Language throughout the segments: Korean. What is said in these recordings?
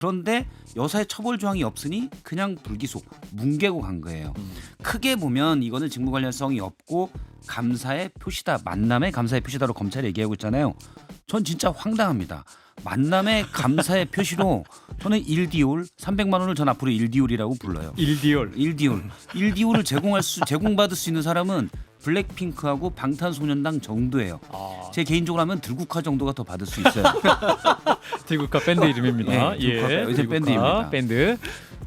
그런데 여사의 처벌 조항이 없으니 그냥 불기소, 뭉개고 간 거예요. 크게 보면 이거는 직무 관련성이 없고 감사의 표시다, 만남의 감사의 표시다로 검찰이 얘기하고 있잖아요. 전 진짜 황당합니다. 만남의 감사의 표시로 저는 1디올 300만 원을 전 앞으로 1디올이라고 불러요. 1디올. 1디올을 제공받을 수 있는 사람은 블랙핑크하고 방탄소년단 정도예요. 제 개인적으로 하면 들국화 정도가 더 받을 수 있어요. 들국화 밴드 이름입니다. 네, 들국화 요새 들국화 밴드입니다. 밴드.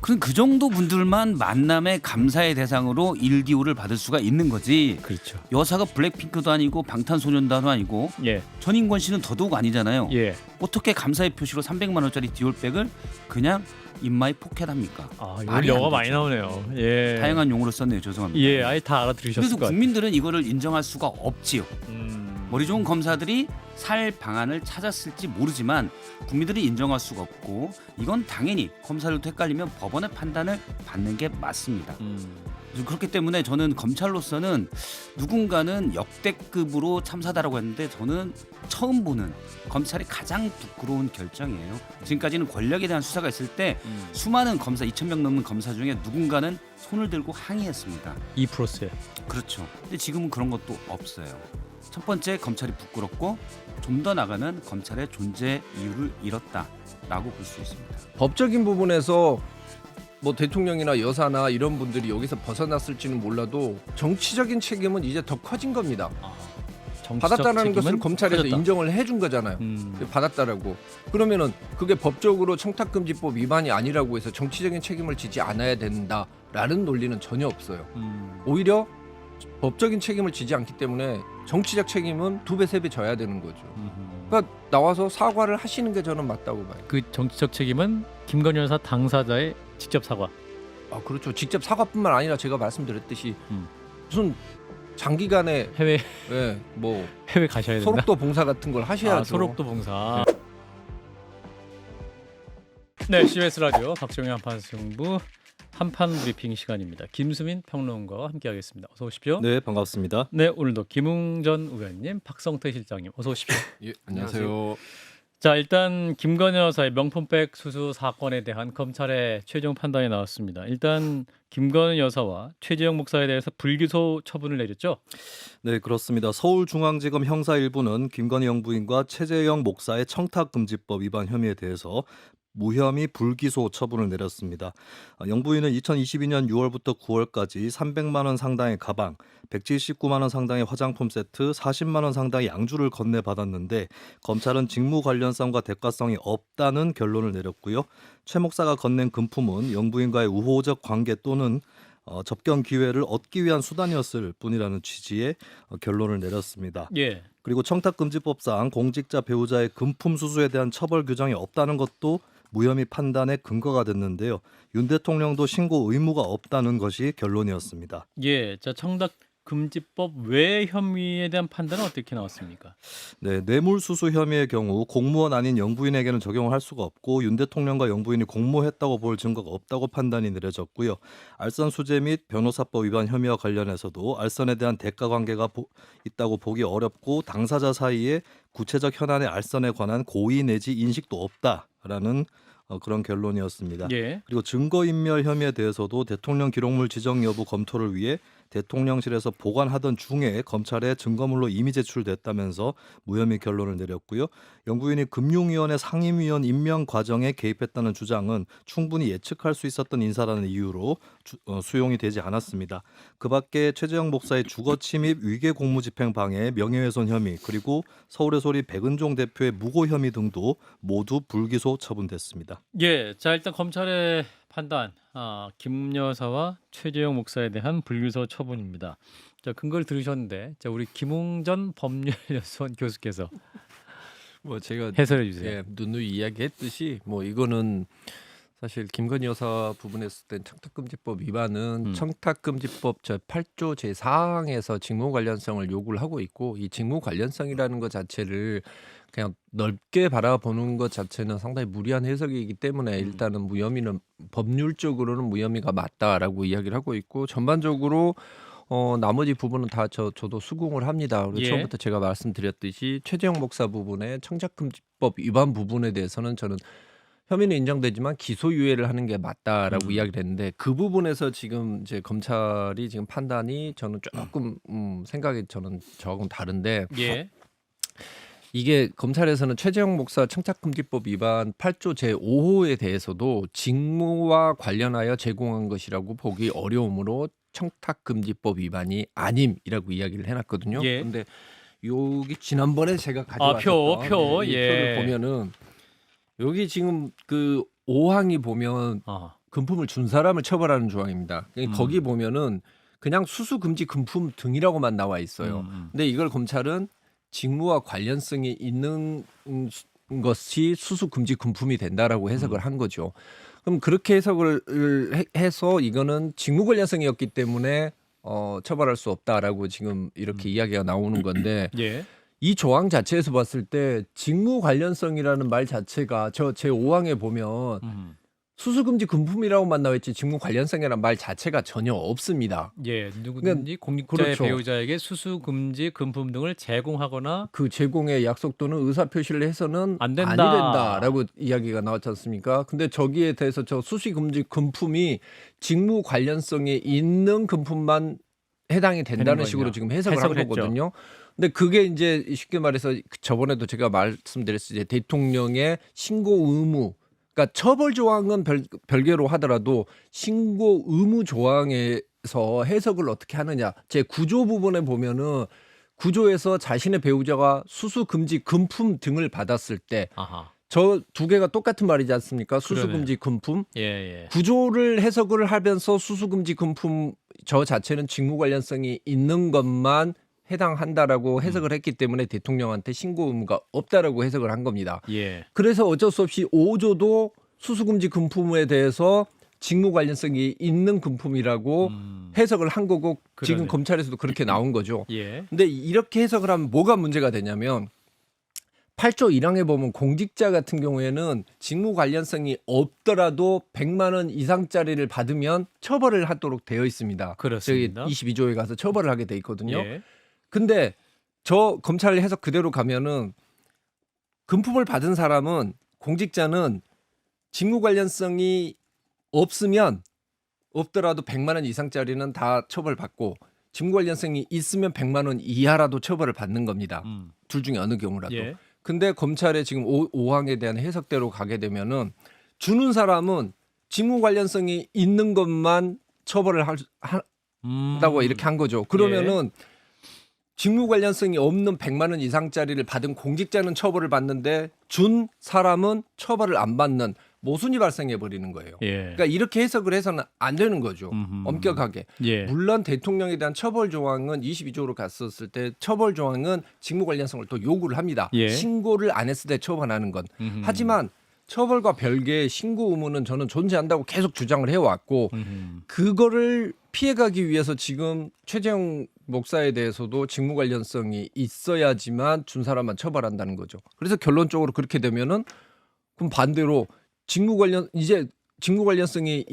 그럼 그 정도 분들만 만남의 감사의 대상으로 1디올을 받을 수가 있는 거지. 그렇죠. 여사가 블랙핑크도 아니고 방탄소년단도 아니고 예. 전인권 씨는 더더욱 아니잖아요. 예. 어떻게 감사의 표시로 300만 원짜리 디올백을 그냥 인마이 포켓합니까? 아, 말이 이거 안 영어 되죠. 많이 나오네요. 예. 다양한 용어를 썼네요. 죄송합니다. 예, 아예 다 알아들으셨을 그래서 것 같아요. 국민들은 이거를 인정할 수가 없지요. 머리 좋은 검사들이 살 방안을 찾았을지 모르지만 국민들이 인정할 수가 없고 이건 당연히 검사들도 헷갈리면 법원의 판단을 받는 게 맞습니다. 그렇기 때문에 저는 검찰로서는 누군가는 역대급으로 참사다라고 했는데 저는 처음 보는 검찰이 가장 부끄러운 결정이에요. 지금까지는 권력에 대한 수사가 있을 때 수많은 검사 2,000명 넘는 검사 중에 누군가는 손을 들고 항의했습니다. 2%세. 그렇죠. 근데 지금은 그런 것도 없어요. 첫 번째, 검찰이 부끄럽고 좀 더 나가는 검찰의 존재 이유를 잃었다라고 볼 수 있습니다. 법적인 부분에서 뭐 대통령이나 여사나 이런 분들이 여기서 벗어났을지는 몰라도 정치적인 책임은 이제 더 커진 겁니다. 받았다는 것을 검찰에서 커졌다. 인정을 해준 거잖아요. 받았다라고. 그러면은 그게 법적으로 청탁금지법 위반이 아니라고 해서 정치적인 책임을 지지 않아야 된다라는 논리는 전혀 없어요. 오히려 법적인 책임을 지지 않기 때문에 정치적 책임은 2배, 3배 져야 되는 거죠. 그러니까 나와서 사과를 하시는 게 저는 맞다고 봐요. 그 정치적 책임은 김건희 여사 당사자의 직접 사과. 아, 그렇죠. 직접 사과뿐만 아니라 제가 말씀드렸듯이 무슨 장기간의 해외 뭐 해외 가셔야 된다. 소록도 봉사 같은 걸 하셔야죠. 아, 소록도 봉사. 네, CBS 라디오 박정희 한판 승부 한판 브리핑 시간입니다. 김수민 평론가와 함께하겠습니다. 어서 오십시오. 네, 반갑습니다. 네, 오늘도 김웅전 의원님, 박성태 실장님, 어서 오십시오. 예, 안녕하세요. 자, 일단 김건희 여사의 명품백 수수 사건에 대한 검찰의 최종 판단이 나왔습니다. 일단 김건희 여사와 최재형 목사에 대해서 불기소 처분을 내렸죠. 네, 그렇습니다. 서울중앙지검 형사 1부는 김건희 영부인과 최재형 목사의 청탁금지법 위반 혐의에 대해서 무혐의 불기소 처분을 내렸습니다. 영부인은 2022년 6월부터 9월까지 300만 원 상당의 가방, 179만 원 상당의 화장품 세트, 40만 원 상당의 양주를 건네받았는데 검찰은 직무 관련성과 대가성이 없다는 결론을 내렸고요. 최 목사가 건넨 금품은 영부인과의 우호적 관계 또는 접견 기회를 얻기 위한 수단이었을 뿐이라는 취지의 결론을 내렸습니다. 예. 그리고 청탁금지법상 공직자 배우자의 금품 수수에 대한 처벌 규정이 없다는 것도 무혐의 판단의 근거가 됐는데요. 윤 대통령도 신고 의무가 없다는 것이 결론이었습니다. 예. 자, 청탁금지법 외 혐의에 대한 판단은 어떻게 나왔습니까? 네, 뇌물수수 혐의의 경우 공무원 아닌 영부인에게는 적용을 할 수가 없고 윤 대통령과 영부인이 공모했다고 볼 증거가 없다고 판단이 내려졌고요. 알선 수재 및 변호사법 위반 혐의와 관련해서도 알선에 대한 대가 관계가 있다고 보기 어렵고 당사자 사이에 구체적 현안의 알선에 관한 고의 내지 인식도 없다라는 그런 결론이었습니다. 예. 그리고 증거인멸 혐의에 대해서도 대통령 기록물 지정 여부 검토를 위해 대통령실에서 보관하던 중에 검찰에 증거물로 이미 제출됐다면서 무혐의 결론을 내렸고요. 영부인이 금융위원회 상임위원 임명 과정에 개입했다는 주장은 충분히 예측할 수 있었던 인사라는 이유로 수용이 되지 않았습니다. 그 밖에 최재형 목사의 주거침입, 위계 공무집행 방해, 명예훼손 혐의, 그리고 서울의 소리 백은종 대표의 무고 혐의 등도 모두 불기소 처분됐습니다. 예. 자, 일단 검찰의 판단. 김 여사와 최재형 목사에 대한 불기소 처분입니다. 자, 근거를 들으셨는데, 자, 우리 김웅전 법률연수원 교수께서 뭐 제가 해설해 주세요. 예, 누누이 이야기했듯이 뭐 이거는 사실 김건희 여사 부분에 있을 땐 청탁금지법 위반은 청탁금지법 저 8조 제4항에서 직무 관련성을 요구를 하고 있고 이 직무 관련성이라는 것 자체를 그냥 넓게 바라보는 것 자체는 상당히 무리한 해석이기 때문에 일단은 무혐의는 법률적으로는 무혐의가 맞다라고 이야기를 하고 있고 전반적으로 나머지 부분은 다 저도 수긍을 합니다. 그리고 예. 처음부터 제가 말씀드렸듯이 최재형 목사 부분의 청탁금지법 위반 부분에 대해서는 저는 혐의는 인정되지만 기소유예를 하는 게 맞다라고 이야기를 했는데 그 부분에서 지금 이제 검찰이 지금 판단이 저는 조금 생각이 저는 저하고는 다른데 예. 이게 검찰에서는 최재형 목사 청탁금지법 위반 8조 제5호에 대해서도 직무와 관련하여 제공한 것이라고 보기 어려우므로 청탁금지법 위반이 아님이라고 이야기를 해놨거든요. 예. 그런데 여기 지난번에 제가 가져왔던 표, 이 예. 표를 보면은 여기 지금 그 5항이 보면 금품을 준 사람을 처벌하는 조항입니다. 거기 보면은 그냥 수수금지 금품 등이라고만 나와 있어요. 근데 이걸 검찰은 직무와 관련성이 있는 것이 수수금지 금품이 된다라고 해석을 한 거죠. 그럼 그렇게 해석을 해서 이거는 직무 관련성이었기 때문에 처벌할 수 없다라고 지금 이렇게 이야기가 나오는 건데 예. 이 조항 자체에서 봤을 때 직무 관련성이라는 말 자체가 저 제5항에 보면 수수금지 금품이라고만 나와 있지 직무 관련성이라는 말 자체가 전혀 없습니다. 예, 누구든지 공직자의 그렇죠. 배우자에게 수수금지 금품 등을 제공하거나 그 제공의 약속 또는 의사 표시를 해서는 안 된다. 아니 된다라고 이야기가 나왔지 않습니까? 근데 저기에 대해서 저 수수금지 금품이 직무 관련성이 있는 금품만 해당이 된다는 식으로 지금 해석을 한 했죠. 거거든요. 근데 그게 이제 쉽게 말해서 저번에도 제가 말씀드렸을 때 대통령의 신고 의무, 그러니까 처벌 조항은 별개로 하더라도 신고 의무 조항에서 해석을 어떻게 하느냐. 제 9조 부분에 보면은 9조에서 자신의 배우자가 수수금지 금품 등을 받았을 때 저 두 개가 똑같은 말이지 않습니까? 수수금지 금품. 예. 9조를 해석을 하면서 수수금지 금품 저 자체는 직무 관련성이 있는 것만 해당한다라고 해석을 했기 때문에 대통령한테 신고 의무가 없다라고 해석을 한 겁니다. 예. 그래서 어쩔 수 없이 5조도 수수금지 금품에 대해서 직무 관련성이 있는 금품이라고 해석을 한 거고 지금 그러네. 검찰에서도 그렇게 나온 거죠. 예. 근데 이렇게 해석을 하면 뭐가 문제가 되냐면 8조 1항에 보면 공직자 같은 경우에는 직무 관련성이 없더라도 100만 원 이상짜리를 받으면 처벌을 하도록 되어 있습니다. 그렇습니다. 저기 22조에 가서 처벌을 하게 돼 있거든요. 예. 근데 저 검찰 해석 그대로 가면은 금품을 받은 사람은 공직자는 직무 관련성이 없으면 없더라도 100만 원 이상짜리는 다 처벌받고 직무 관련성이 있으면 100만 원 이하라도 처벌을 받는 겁니다. 둘 중에 어느 경우라도. 예. 근데 검찰의 지금 5항에 대한 해석대로 가게 되면은 주는 사람은 직무 관련성이 있는 것만 처벌을 한다고 이렇게 한 거죠. 그러면은 직무 관련성이 없는 100만 원 이상짜리를 받은 공직자는 처벌을 받는데 준 사람은 처벌을 안 받는 모순이 발생해 버리는 거예요. 예. 그러니까 이렇게 해석을 해서는 안 되는 거죠. 엄격하게. 예. 물론 대통령에 대한 처벌 조항은 22조로 갔었을 때 처벌 조항은 직무 관련성을 또 요구를 합니다. 예. 신고를 안 했을 때 처벌하는 건. 하지만 처벌과 별개의 신고 의무는 저는 존재한다고 계속 주장을 해왔고 그거를 피해가기 위해서 지금 최재형 목사에 대해서도 직무 관련성이 있어야지만 준 사람만 처벌한다는 거죠. 그래서 결론적으로 그렇게 되면은 그럼 반대로 직무 관련성이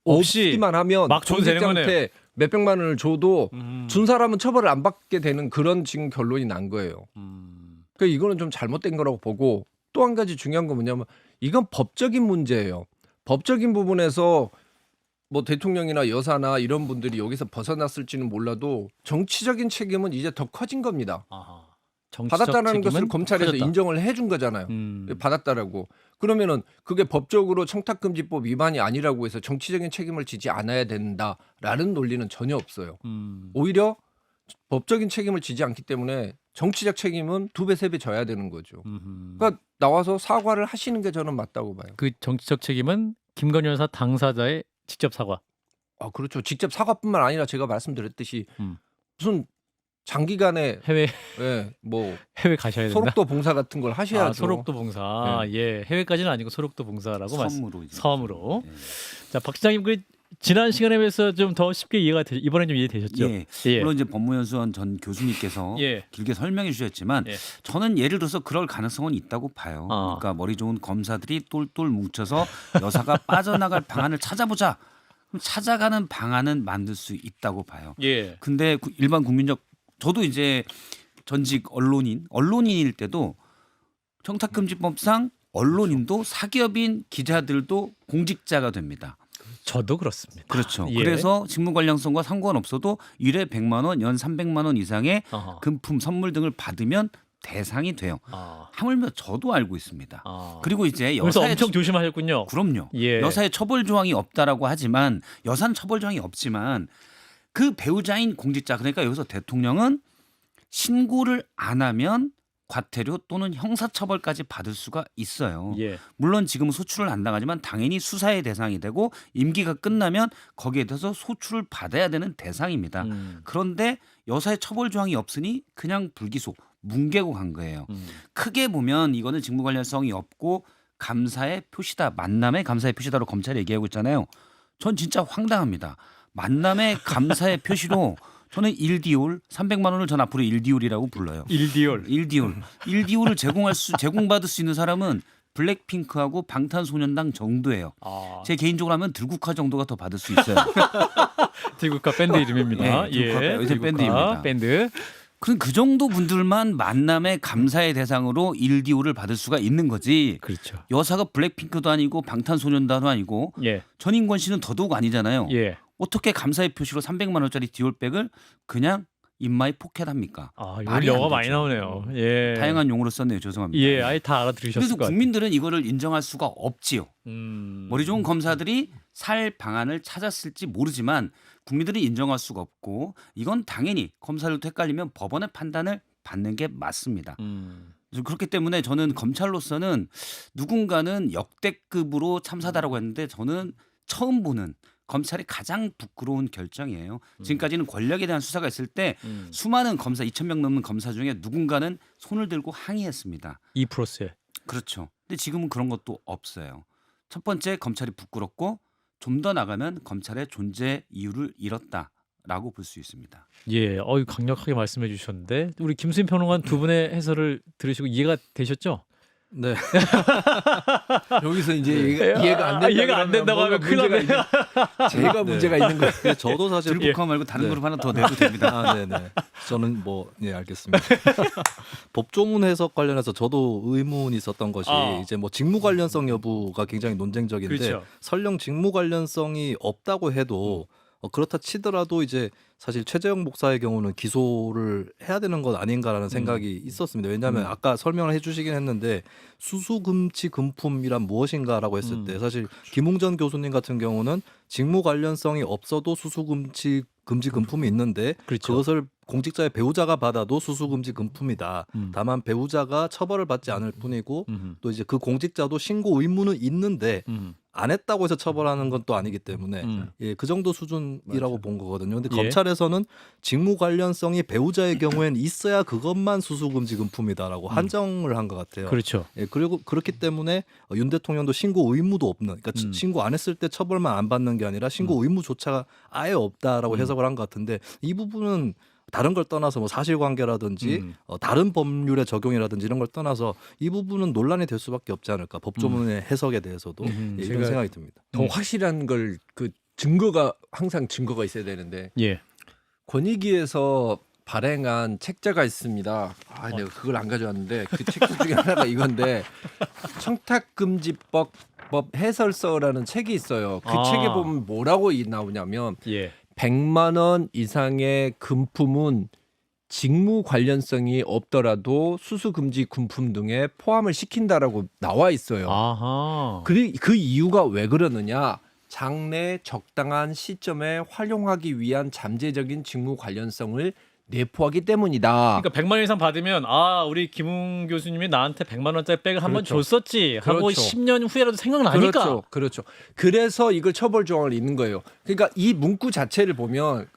없이 없기만 하면 막 줘도 되는 공직자한테 몇백만 원을 줘도 준 사람은 처벌을 안 받게 되는 그런 지금 결론이 난 거예요. 그러니까 이거는 좀 잘못된 거라고 보고 또 한 가지 중요한 건 뭐냐면 이건 법적인 문제예요. 법적인 부분에서 뭐 대통령이나 여사나 이런 분들이 여기서 벗어났을지는 몰라도 정치적인 책임은 이제 더 커진 겁니다. 받았다는 것을 검찰에서 인정을 해준 거잖아요. 받았다라고. 그러면은 그게 법적으로 청탁금지법 위반이 아니라고 해서 정치적인 책임을 지지 않아야 된다라는 논리는 전혀 없어요. 오히려 법적인 책임을 지지 않기 때문에 정치적 책임은 2배, 3배 져야 되는 거죠. 그러니까 나와서 사과를 하시는 게 저는 맞다고 봐요. 그 정치적 책임은 김건희 여사 당사자의 직접 사과. 아, 그렇죠. 직접 사과뿐만 아니라 제가 말씀드렸듯이 무슨 장기간에 해외 뭐 해외 가셔야 된다. 소록도 봉사 같은 걸 하셔야죠. 소록도 봉사. 예, 해외까지는 아니고 소록도 봉사라고 섬으로. 섬으로. 예. 자, 박 시장님 그 지난 시간에 비해서 좀 더 쉽게 이해가 이번엔 좀 이해되셨죠? 예. 물론 이제 법무연수원 전 교수님께서 예. 길게 설명해 주셨지만 예. 저는 예를 들어서 그럴 가능성은 있다고 봐요. 그러니까 머리 좋은 검사들이 똘똘 뭉쳐서 여사가 빠져나갈 방안을 찾아보자. 그럼 찾아가는 방안은 만들 수 있다고 봐요. 예. 근데 일반 국민적 저도 이제 전직 언론인일 때도 청탁금지법상 언론인도 사기업인 기자들도 공직자가 됩니다. 저도 그렇습니다. 그렇죠. 예. 그래서 직무 관련성과 상관없어도 1회 100만 원, 연 300만 원 이상의 어허. 금품 선물 등을 받으면 대상이 돼요. 아. 하물며 저도 알고 있습니다. 아. 그리고 이제 그래서 여사의 엄청 조심하셨군요. 그럼요. 예. 여사의 처벌 조항이 없다라고 하지만 여사는 처벌 조항이 없지만 그 배우자인 공직자 그러니까 여기서 대통령은 신고를 안 하면 과태료 또는 형사처벌까지 받을 수가 있어요. 예. 물론 지금은 소출을 안 당하지만 당연히 수사의 대상이 되고 임기가 끝나면 거기에 대해서 소출을 받아야 되는 대상입니다. 그런데 여사의 처벌 조항이 없으니 그냥 불기소 뭉개고 간 거예요. 크게 보면 이거는 직무 관련성이 없고 감사의 표시다. 만남의 감사의 표시다로 검찰이 얘기하고 있잖아요. 전 진짜 황당합니다. 만남의 감사의 표시로 저는 1디올 300만 원을 전 앞으로 1디올이라고 불러요. 1디올. 1디올을 제공받을 수 있는 사람은 블랙핑크하고 방탄소년단 정도예요. 아. 제 개인적으로 하면 들국화 정도가 더 받을 수 있어요. 들국화 밴드 이름입니다. 네, 들국화 요새 들국화 밴드입니다. 밴드. 그럼 그 정도 분들만 만남의 감사의 대상으로 1디올을 받을 수가 있는 거지. 그렇죠. 여사가 블랙핑크도 아니고 방탄소년단도 아니고 예. 전인권 씨는 더더욱 아니잖아요. 예. 어떻게 감사의 표시로 300만 원짜리 디올백을 그냥 인마이 포켓합니까? 아, 말이 이거 안 영어 많이 되죠. 나오네요. 예. 다양한 용어로 썼네요. 죄송합니다. 예, 아예 다 알아들으셨을 그래서 것 같아요. 국민들은 이거를 인정할 수가 없지요. 음. 머리 좋은 검사들이 살 방안을 찾았을지 모르지만 국민들이 인정할 수가 없고 이건 당연히 검사들도 헷갈리면 법원의 판단을 받는 게 맞습니다. 그래서 그렇기 때문에 저는 검찰로서는 누군가는 역대급으로 참사다라고 했는데 저는 처음 보는 검찰이 가장 부끄러운 결정이에요. 지금까지는 권력에 대한 수사가 있을 때 수많은 검사 2,000명 넘는 검사 중에 누군가는 손을 들고 항의했습니다. 2%세. 그렇죠. 근데 지금은 그런 것도 없어요. 첫 번째 검찰이 부끄럽고 좀 더 나가면 검찰의 존재 이유를 잃었다라고 볼 수 있습니다. 예, 강력하게 말씀해 주셨는데 우리 김수인 평론가 두 분의 해설을 들으시고 이해가 되셨죠? 네. 여기서 이제 이해가 안 된다 이해가 안 된다고 그러면 하면 큰일 문제가 나네. 있는, 제가 네. 문제가 있는 거예요. 근데 저도 사실 들국화 말고 다른 네. 그룹 하나 더 내도 됩니다. 아, 네네. 저는 예, 알겠습니다. 법조문 해석 관련해서 저도 의문이 있었던 것이 이제 뭐 직무 관련성 여부가 굉장히 논쟁적인데 그렇죠. 설령 직무 관련성이 없다고 해도 그렇다 치더라도 이제 사실 최재형 목사의 경우는 기소를 해야 되는 것 아닌가라는 생각이 있었습니다. 왜냐하면 아까 설명을 해주시긴 했는데 수수금지 금품이란 무엇인가라고 했을 때 사실 김웅전 교수님 같은 경우는 직무 관련성이 없어도 수수금지 금품이 있는데 그렇죠. 그것을 공직자의 배우자가 받아도 수수금지 금품이다. 다만 배우자가 처벌을 받지 않을 뿐이고 또 이제 그 공직자도 신고 의무는 있는데 안 했다고 해서 처벌하는 건 또 아니기 때문에 예, 그 정도 수준이라고 본 거거든요. 근데 예. 검찰에서는 직무 관련성이 배우자의 경우에는 있어야 그것만 수수금지 금품이다라고 한정을 한 것 같아요. 그렇죠. 예, 그리고 그렇기 때문에 윤 대통령도 신고 의무도 없는, 그러니까 신고 안 했을 때 처벌만 안 받는 게 아니라 신고 의무조차 아예 없다라고 해석을 한 것 같은데 이 부분은 다른 걸 떠나서 뭐 사실관계라든지 다른 법률의 적용이라든지 이런 걸 떠나서 이 부분은 논란이 될 수밖에 없지 않을까. 법조문의 해석에 대해서도 예, 이런 제가 생각이 듭니다. 더 확실한 걸 그 증거가 항상 증거가 있어야 되는데 예. 권익위에서 발행한 책자가 있습니다. 내가 그걸 안 가져왔는데 그 책자 중에 하나가 이건데 청탁금지법 해설서라는 책이 있어요. 그 책에 보면 뭐라고 나오냐면 예. 100만 원 이상의 금품은 직무 관련성이 없더라도 수수금지 금품 등에 포함을 시킨다라고 나와 있어요. 아하. 그 이유가 왜 그러느냐? 장래 적당한 시점에 활용하기 위한 잠재적인 직무 관련성을 내포하기 때문이다. 그러니까 100만 원 이상 받으면 우리 김웅 교수님이 나한테 100만 원짜리 백을 한번 그렇죠. 줬었지 하고 그렇죠. 10년 후에라도 생각나니까. 그렇죠. 그래서 이걸 처벌 조항을 있는 거예요. 그러니까 이 문구 자체를 보면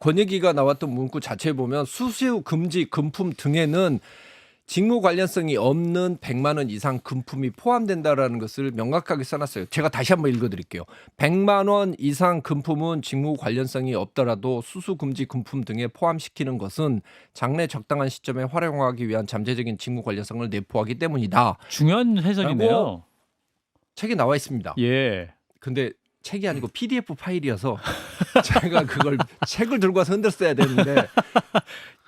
권익위가 나왔던 문구 자체를 보면 수수 금지 금품 등에는 직무 관련성이 없는 100만 원 이상 금품이 포함된다라는 것을 명확하게 써놨어요. 제가 다시 한번 읽어드릴게요. 100만 원 이상 금품은 직무 관련성이 없더라도 수수금지 금품 등에 포함시키는 것은 장래 적당한 시점에 활용하기 위한 잠재적인 직무 관련성을 내포하기 때문이다. 중요한 해석이네요. 책에 나와 있습니다. 예. 근데 책이 아니고 PDF 파일이어서 제가 그걸 책을 들고 와서 흔들어야 되는데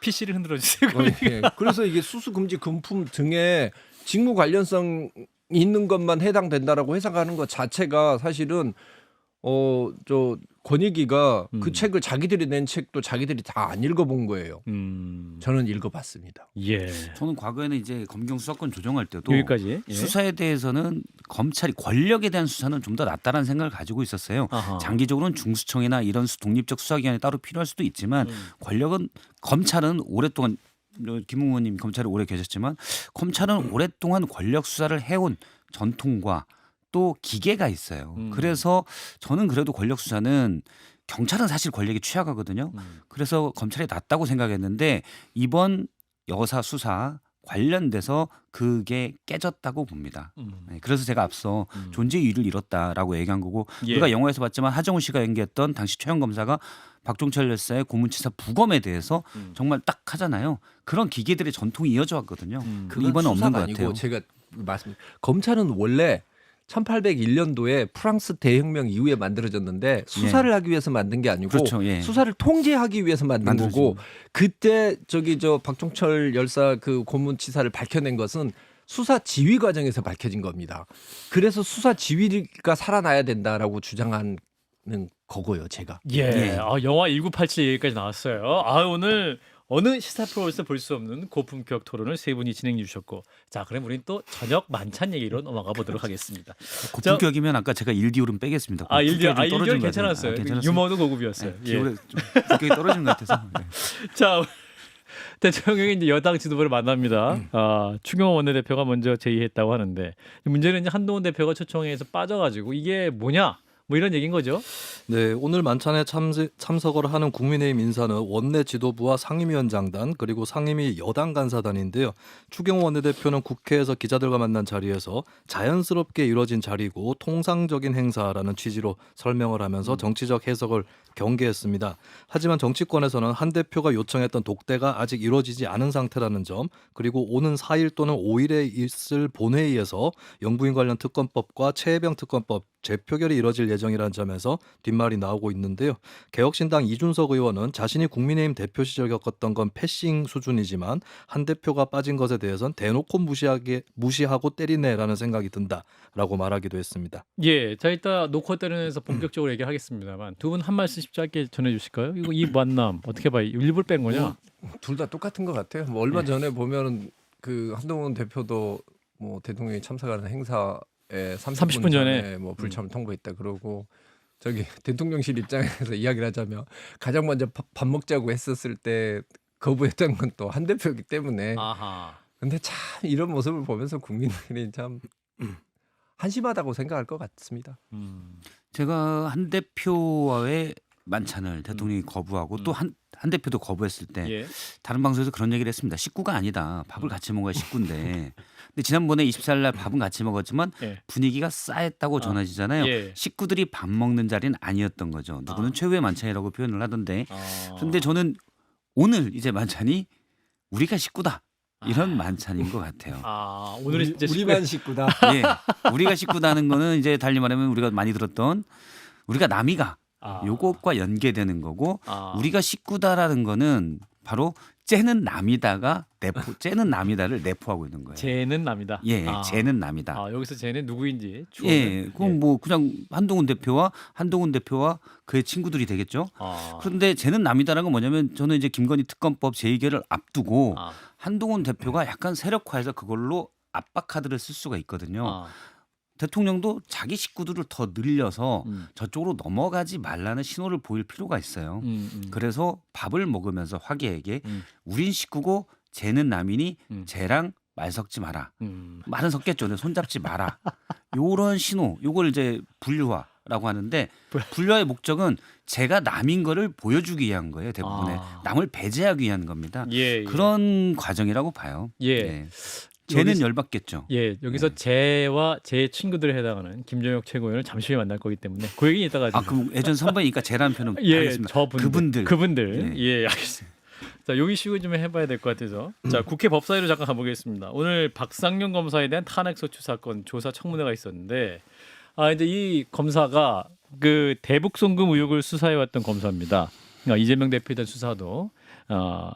PC를 흔들어 주세요. 예. 그래서 이게 수수금지 금품 등의 직무 관련성이 있는 것만 해당된다라고 해석하는 것 자체가 사실은 저 권익위가 그 책을 자기들이 낸 책도 자기들이 다 안 읽어본 거예요. 저는 읽어봤습니다. 예. 저는 과거에는 이제 검경 수사권 조정할 때도 여기까지. 예. 수사에 대해서는 검찰이 권력에 대한 수사는 좀 더 낫다라는 생각을 가지고 있었어요. 아하. 장기적으로는 중수청이나 이런 독립적 수사기관이 따로 필요할 수도 있지만 권력은 검찰은 오랫동안 김웅 의원님 검찰에 오래 계셨지만 검찰은 오랫동안 권력 수사를 해온 전통과 또 기계가 있어요. 그래서 저는 그래도 권력 수사는 경찰은 사실 권력에 취약하거든요. 그래서 검찰이 낫다고 생각했는데 이번 여사 수사 관련돼서 그게 깨졌다고 봅니다. 네, 그래서 제가 앞서 존재의 이유를 잃었다라고 얘기한 거고 예. 우리가 영화에서 봤지만 하정우 씨가 연기했던 당시 최영 검사가 박종철 열사의 고문치사 부검에 대해서 정말 딱 하잖아요. 그런 기계들의 전통이 이어져 왔거든요. 그건 이번은 없는 것 수사가 같아요. 아니고 제가 말씀 검찰은 원래 1801년도에 프랑스 대혁명 이후에 만들어졌는데 수사를 하기 위해서 만든 게 아니고 그렇죠. 예. 수사를 통제하기 위해서 만든 만들어진 거고 그때 저 박종철 열사 그 고문치사를 밝혀낸 것은 수사 지휘 과정에서 밝혀진 겁니다. 그래서 수사 지휘가 살아나야 된다라고 주장하는 거고요, 제가. 예. 예. 영화 1987 얘기까지 나왔어요. 오늘 어느 시사 프로에서 볼 수 없는 고품격 토론을 세 분이 진행해 주셨고, 자, 그럼 우리는 또 저녁 만찬 얘기로 넘어가 보도록 하겠습니다. 고품격이면 아까 제가 일디오름 빼겠습니다. 일디오 고품격이 좀 떨어진 것 괜찮았어요. 같아요. 괜찮았어요. 유머도 고급이었어요. 네, 기울에 좀 고품격이 떨어진 것 같아서. 네. 자, 대통령이 이제 여당 지도부를 만납니다. 추경호 원내대표가 먼저 제의했다고 하는데 문제는 이제 한동훈 대표가 초청회에서 빠져가지고 이게 뭐냐? 뭐 이런 얘기인 거죠. 네, 오늘 만찬에 참석을 하는 국민의힘 인사는 원내 지도부와 상임위원장단 그리고 상임위 여당 간사단인데요. 추경호 원내대표는 국회에서 기자들과 만난 자리에서 자연스럽게 이뤄진 자리고 통상적인 행사라는 취지로 설명을 하면서 정치적 해석을 경계했습니다. 하지만 정치권에서는 한 대표가 요청했던 독대가 아직 이루어지지 않은 상태라는 점, 그리고 오는 4일 또는 5일에 있을 본회의에서 영부인 관련 특검법과 최혜병 특검법 재표결이 이뤄질 예정이라는 점에서 뒷말이 나오고 있는데요. 개혁신당 이준석 의원은 자신이 국민의힘 대표 시절 겪었던 건 패싱 수준이지만 한 대표가 빠진 것에 대해서는 대놓고 무시하고 때리네라는 생각이 든다라고 말하기도 했습니다. 예, 자 이따 노코 때리면서 본격적으로 얘기하겠습니다만 두 분 한 말씀씩 짧게 전해주실까요? 이 만남 어떻게 봐요? 일부러 뺀 거냐? 둘 다 똑같은 것 같아요. 뭐 얼마 전에 보면은 그 한동훈 대표도 뭐 대통령이 참석하는 행사에 30분 전에 뭐 불참 통보했다 그러고 저기 대통령실 입장에서 이야기를 하자면 가장 먼저 밥 먹자고 했었을 때 거부했던 건 또 한 대표이기 때문에. 아하. 근데 참 이런 모습을 보면서 국민들이 참 한심하다고 생각할 것 같습니다. 제가 한 대표와의 만찬을 대통령이 거부하고 또 한 대표도 거부했을 때 예. 다른 방송에서 그런 얘기를 했습니다. 식구가 아니다. 밥을 같이 먹어야 식구인데. 근데 지난번에 24일 날 밥은 같이 먹었지만 예. 분위기가 싸했다고 전해지잖아요. 예. 식구들이 밥 먹는 자리는 아니었던 거죠. 누구는 최후의 만찬이라고 표현을 하던데. 그런데 저는 오늘 이제 만찬이 우리가 식구다. 이런 만찬인 것 같아요. 오늘은 진짜 우리만 식구다. 예, 우리가 식구다는 거는 이제 달리 말하면 우리가 많이 들었던 우리가 남이가 요것과 연계되는 거고 우리가 식구다라는 거는 바로 쟤는 남이다가 쟤는 남이다를 내포하고 있는 거예요. 쟤는 남이다. 예, 쟤는 남이다. 여기서 쟤는 누구인지. 예, 그럼 뭐 그냥 한동훈 대표와 그의 친구들이 되겠죠. 그런데 쟤는 남이다라는 건 뭐냐면 저는 이제 김건희 특검법 재의결을 앞두고 한동훈 대표가 약간 세력화해서 그걸로 압박 카드를 쓸 수가 있거든요. 대통령도 자기 식구들을 더 늘려서 저쪽으로 넘어가지 말라는 신호를 보일 필요가 있어요. 그래서 밥을 먹으면서 화기애애하게 우린 식구고 쟤는 남이니 쟤랑 말 섞지 마라. 말은 섞겠죠. 근데 손잡지 마라. 요런 신호, 요걸 이제 분류화라고 하는데 분류화의 목적은 제가 남인 거를 보여주기 위한 거예요. 대부분의 남을 배제하기 위한 겁니다. 예. 그런 과정이라고 봐요. 예. 쟤는 열받겠죠. 예, 여기서 쟤와 제 친구들에 해당하는 김정혁 최고위원을 잠시 후에 만날 거기 때문에 그 얘기는 이따가 그럼 예전 선배니까 쟤라는 표현은 알겠습니다. 그분들. 네. 예, 알겠습니다. 자, 여기 시구 좀 해봐야 될 것 같아서. 자, 국회 법사위로 잠깐 가보겠습니다. 오늘 박상용 검사에 대한 탄핵소추 사건 조사 청문회가 있었는데, 이제 이 검사가 그 대북 송금 의혹을 수사해왔던 검사입니다. 그러니까 이재명 대표에 대한 수사도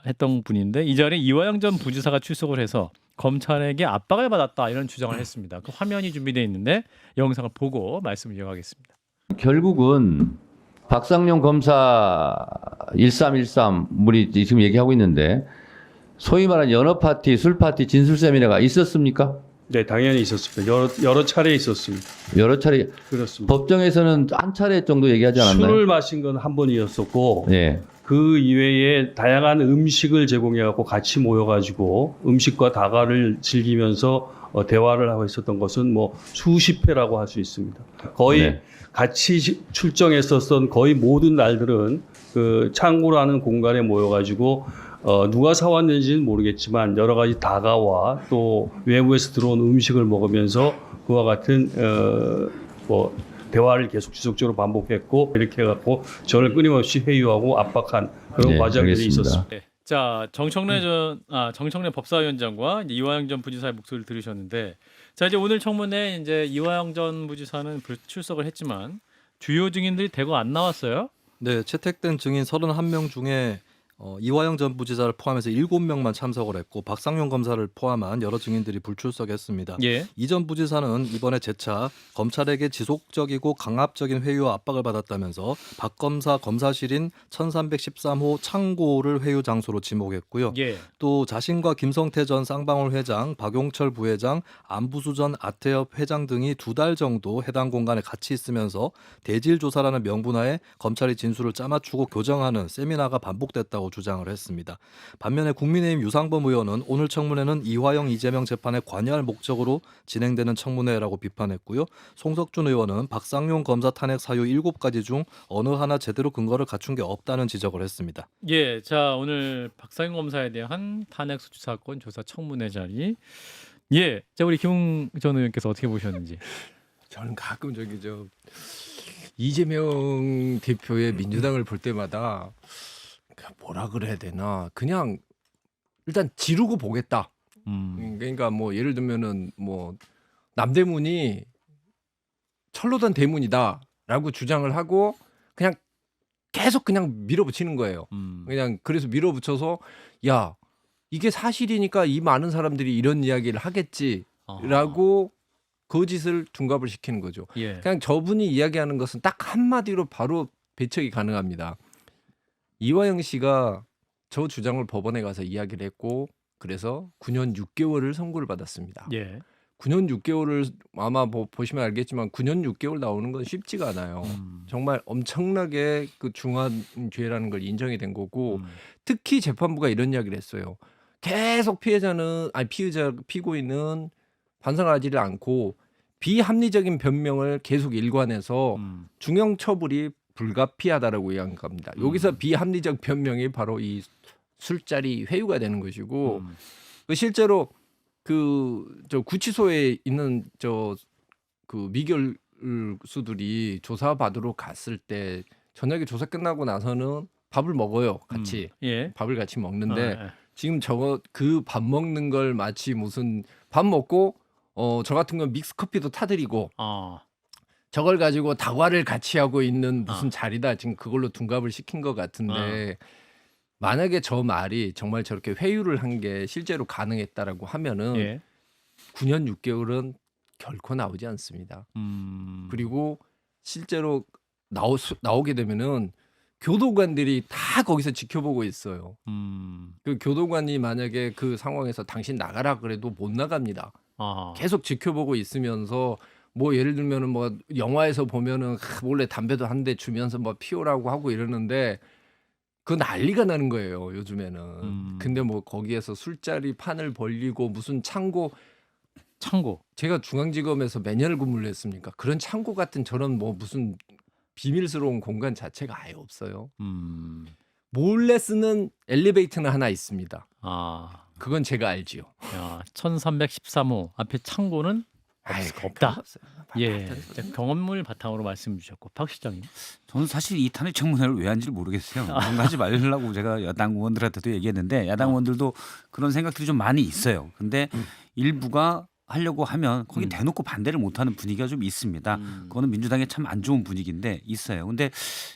했던 분인데 이 자리에 이화영 전 부지사가 출석을 해서 검찰에게 압박을 받았다 이런 주장을 했습니다. 그 화면이 준비되어 있는데 영상을 보고 말씀을 이어가겠습니다. 결국은 박상용 검사 1313 우리 지금 얘기하고 있는데 소위 말하는 연어 파티, 술 파티, 진술 세미나가 있었습니까? 네, 당연히 있었습니다. 여러 차례 있었습니다. 여러 차례. 그렇습니다. 법정에서는 한 차례 정도 얘기하지 않았나요? 술을 마신 건 한 번이었었고 예. 그 이외에 다양한 음식을 제공해갖고 같이 모여가지고 음식과 다과를 즐기면서 대화를 하고 있었던 것은 뭐 수십 회라고 할 수 있습니다. 거의 네. 같이 출정했었던 거의 모든 날들은 그 창고라는 공간에 모여가지고 누가 사왔는지는 모르겠지만 여러 가지 다과와 또 외부에서 들어온 음식을 먹으면서 그와 같은 뭐 대화를 계속 지속적으로 반복했고 이렇게 해갖고 저를 끊임없이 회유하고 압박한 그런 네, 과정들이 알겠습니다. 있었습니다. 네. 자 정청래 법사위원장과 이제 이화영 전 부지사의 목소리를 들으셨는데 자 이제 오늘 청문회 이제 이화영 전 부지사는 출석을 했지만 주요 증인들이 대거 안 나왔어요. 네, 채택된 증인 31명 중에 이화영 전 부지사를 포함해서 7명만 참석을 했고 박상용 검사를 포함한 여러 증인들이 불출석했습니다. 예. 이 전 부지사는 이번에 재차 검찰에게 지속적이고 강압적인 회유와 압박을 받았다면서 박 검사 검사실인 1313호 창고를 회유 장소로 지목했고요. 예. 또 자신과 김성태 전 쌍방울 회장, 박용철 부회장, 안부수 전 아태협 회장 등이 2달 정도 해당 공간에 같이 있으면서 대질 조사라는 명분하에 검찰이 진술을 짜맞추고 교정하는 세미나가 반복됐다고 주장을 했습니다. 반면에 국민의힘 유상범 의원은 오늘 청문회는 이화영, 이재명 재판에 관여할 목적으로 진행되는 청문회라고 비판했고요. 송석준 의원은 박상용 검사 탄핵 사유 7가지 중 어느 하나 제대로 근거를 갖춘 게 없다는 지적을 했습니다. 예, 자 오늘 박상용 검사에 대한 탄핵 소추 사건 조사 청문회 자리. 예, 자 우리 김웅 전 의원께서 어떻게 보셨는지. 저는 가끔 이재명 대표의 민주당을 볼 때마다 뭐라 그래야 되나 그냥 일단 지르고 보겠다. 그러니까 뭐 예를 들면은 뭐 남대문이 철로던 대문이다라고 주장을 하고 그냥 계속 그냥 밀어붙이는 거예요. 그냥 그래서 밀어붙여서 야 이게 사실이니까 이 많은 사람들이 이런 이야기를 하겠지라고 거짓을 둔갑을 시키는 거죠. 예. 그냥 저분이 이야기하는 것은 딱 한마디로 바로 배척이 가능합니다. 이화영 씨가 저 주장을 법원에 가서 이야기를 했고 그래서 9년 6개월을 선고를 받았습니다. 예. 9년 6개월을 아마 보시면 알겠지만 9년 6개월 나오는 건 쉽지가 않아요. 정말 엄청나게 그 중한 죄라는 걸 인정이 된 거고 특히 재판부가 이런 이야기를 했어요. 계속 피고인은 반성하지를 않고 비합리적인 변명을 계속 일관해서 중형 처벌이 불가피하다라고 이야기한 겁니다. 여기서 비합리적 변명이 바로 이 술자리 회유가 되는 것이고 그 실제로 저 구치소에 있는 그 미결수들이 조사 받으러 갔을 때 저녁에 조사 끝나고 나서는 밥을 먹어요. 같이 예. 밥을 같이 먹는데 아, 예. 지금 그 밥 먹는 걸 마치 무슨 밥 먹고 저 같은 건 믹스 커피도 타드리고 저걸 가지고 다과를 같이 하고 있는 무슨 자리다. 지금 그걸로 둔갑을 시킨 것 같은데 만약에 저 말이 정말 저렇게 회유를 한 게 실제로 가능했다라고 하면은 예. 9년 6개월은 결코 나오지 않습니다. 그리고 실제로 나오게 되면은 교도관들이 다 거기서 지켜보고 있어요. 그 교도관이 만약에 그 상황에서 당신 나가라 그래도 못 나갑니다. 계속 지켜보고 있으면서 뭐 예를 들면은 뭐 영화에서 보면은 몰래 담배도 한 대 주면서 뭐 피우라고 하고 이러는데 그 난리가 나는 거예요 요즘에는. 근데 뭐 거기에서 술자리 판을 벌리고 무슨 창고 제가 중앙지검에서 몇 년을 근무를 했습니까? 그런 창고 같은 저런 뭐 무슨 비밀스러운 공간 자체가 아예 없어요. 몰래 쓰는 엘리베이터는 하나 있습니다. 그건 제가 알지요. 야, 1313호 앞에 창고는 없다. 예, 경험을 바탕으로 말씀 주셨고 박 시장님. 저는 사실 이 탄핵 청문회를 왜 한지를 모르겠어요. 그런 거 하지 말라고 제가 야당 의원들한테도 얘기했는데 야당 의원들도 그런 생각들이 좀 많이 있어요. 근데 일부가 하려고 하면 거기 음. 대놓고 반대를 못하는 분위기가 좀 있습니다. 그거는 민주당의 참 안 좋은 분위기인데 있어요. 근데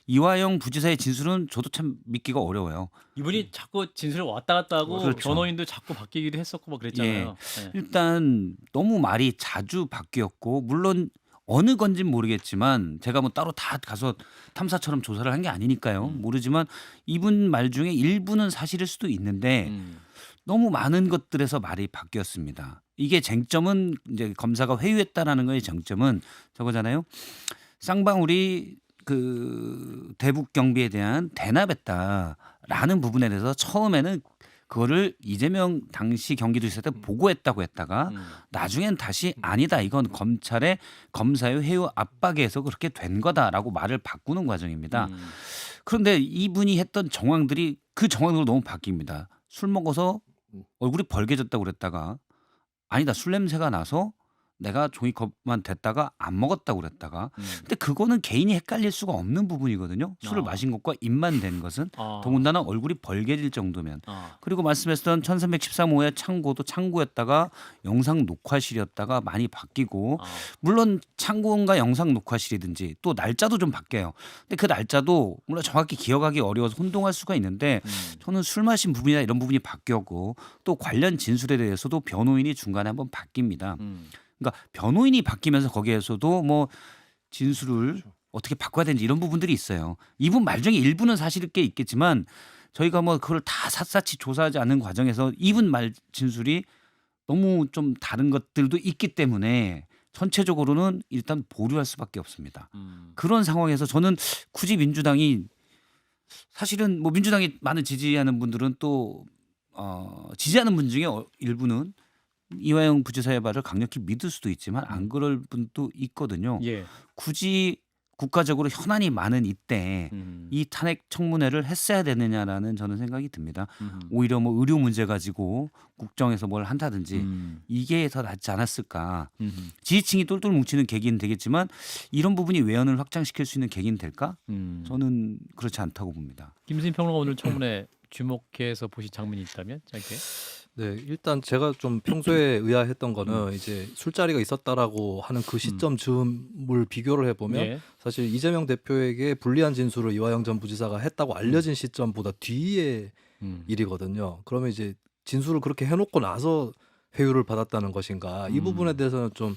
이화영 부지사의 진술은 저도 참 믿기가 어려워요. 이분이 자꾸 진술을 왔다 갔다 하고 그렇죠. 변호인도 자꾸 바뀌기도 했었고 뭐 그랬잖아요. 네. 일단 너무 말이 자주 바뀌었고 물론 어느 건진 모르겠지만 제가 뭐 따로 다 가서 탐사처럼 조사를 한 게 아니니까요. 모르지만 이분 말 중에 일부는 사실일 수도 있는데 너무 많은 것들에서 말이 바뀌었습니다. 이게 쟁점은 이제 검사가 회유했다라는 거의 쟁점은 저거잖아요. 쌍방울이 그 대북 경비에 대한 대납했다라는 부분에 대해서 처음에는 그거를 이재명 당시 경기도지사 때 보고했다고 했다가 나중엔 다시 아니다 이건 검사의 회유 압박에 의해서 그렇게 된 거다라고 말을 바꾸는 과정입니다. 그런데 이분이 했던 정황들이 그 정황으로 너무 바뀝니다. 술 먹어서 얼굴이 벌개졌다고 그랬다가 아니다 술 냄새가 나서 내가 종이컵만 댔다가 안 먹었다고 그랬다가 근데 그거는 개인이 헷갈릴 수가 없는 부분이거든요. 술을 아. 마신 것과 입만 댄 것은 아. 더군다나 얼굴이 벌개질 정도면 아. 그리고 말씀하셨던 1313호의 창고도 창고였다가 영상 녹화실이었다가 많이 바뀌고 아. 물론 창고인가 영상 녹화실이든지 또 날짜도 좀 바뀌어요. 근데 그 날짜도 물론 정확히 기억하기 어려워서 혼동할 수가 있는데 저는 술 마신 부분이나 이런 부분이 바뀌었고 또 관련 진술에 대해서도 변호인이 중간에 한번 바뀝니다. 그러니까 변호인이 바뀌면서 거기에서도 뭐 진술을 어떻게 바꿔야 되는지 이런 부분들이 있어요. 이분 말 중에 일부는 사실일 게 있겠지만 저희가 뭐 그걸 다 샅샅이 조사하지 않는 과정에서 이분 말 진술이 너무 좀 다른 것들도 있기 때문에 전체적으로는 일단 보류할 수밖에 없습니다. 그런 상황에서 저는 굳이 민주당이 사실은 뭐 민주당이 많은 지지하는 분들은 또 지지하는 분 중에 일부는 이화영 부지사의 말을 강력히 믿을 수도 있지만 안 그럴 분도 있거든요. 예. 굳이 국가적으로 현안이 많은 이때 이 탄핵 청문회를 했어야 되느냐라는 저는 생각이 듭니다. 오히려 뭐 의료 문제 가지고 국정에서 뭘 한다든지 이게 더 낫지 않았을까. 지지층이 똘똘 뭉치는 계기는 되겠지만 이런 부분이 외연을 확장시킬 수 있는 계기는 될까? 저는 그렇지 않다고 봅니다. 김수인 평론가 오늘 청문회 주목해서 보신 장면이 있다면 짧게. 네, 일단 제가 좀 평소에 의아했던 거는 이제 술자리가 있었다라고 하는 그 시점 즈음을 비교를 해보면 예. 사실 이재명 대표에게 불리한 진술을 이화영 전 부지사가 했다고 알려진 시점보다 뒤의 일이거든요. 그러면 이제 진술을 그렇게 해놓고 나서 회유를 받았다는 것인가 이 부분에 대해서는 좀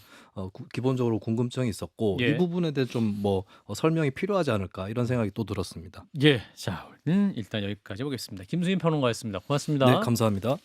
기본적으로 궁금증이 있었고 예. 이 부분에 대해 좀 뭐 설명이 필요하지 않을까 이런 생각이 또 들었습니다. 예. 자, 우리는 일단 여기까지 보겠습니다. 김수인 평론가였습니다. 고맙습니다. 네, 감사합니다.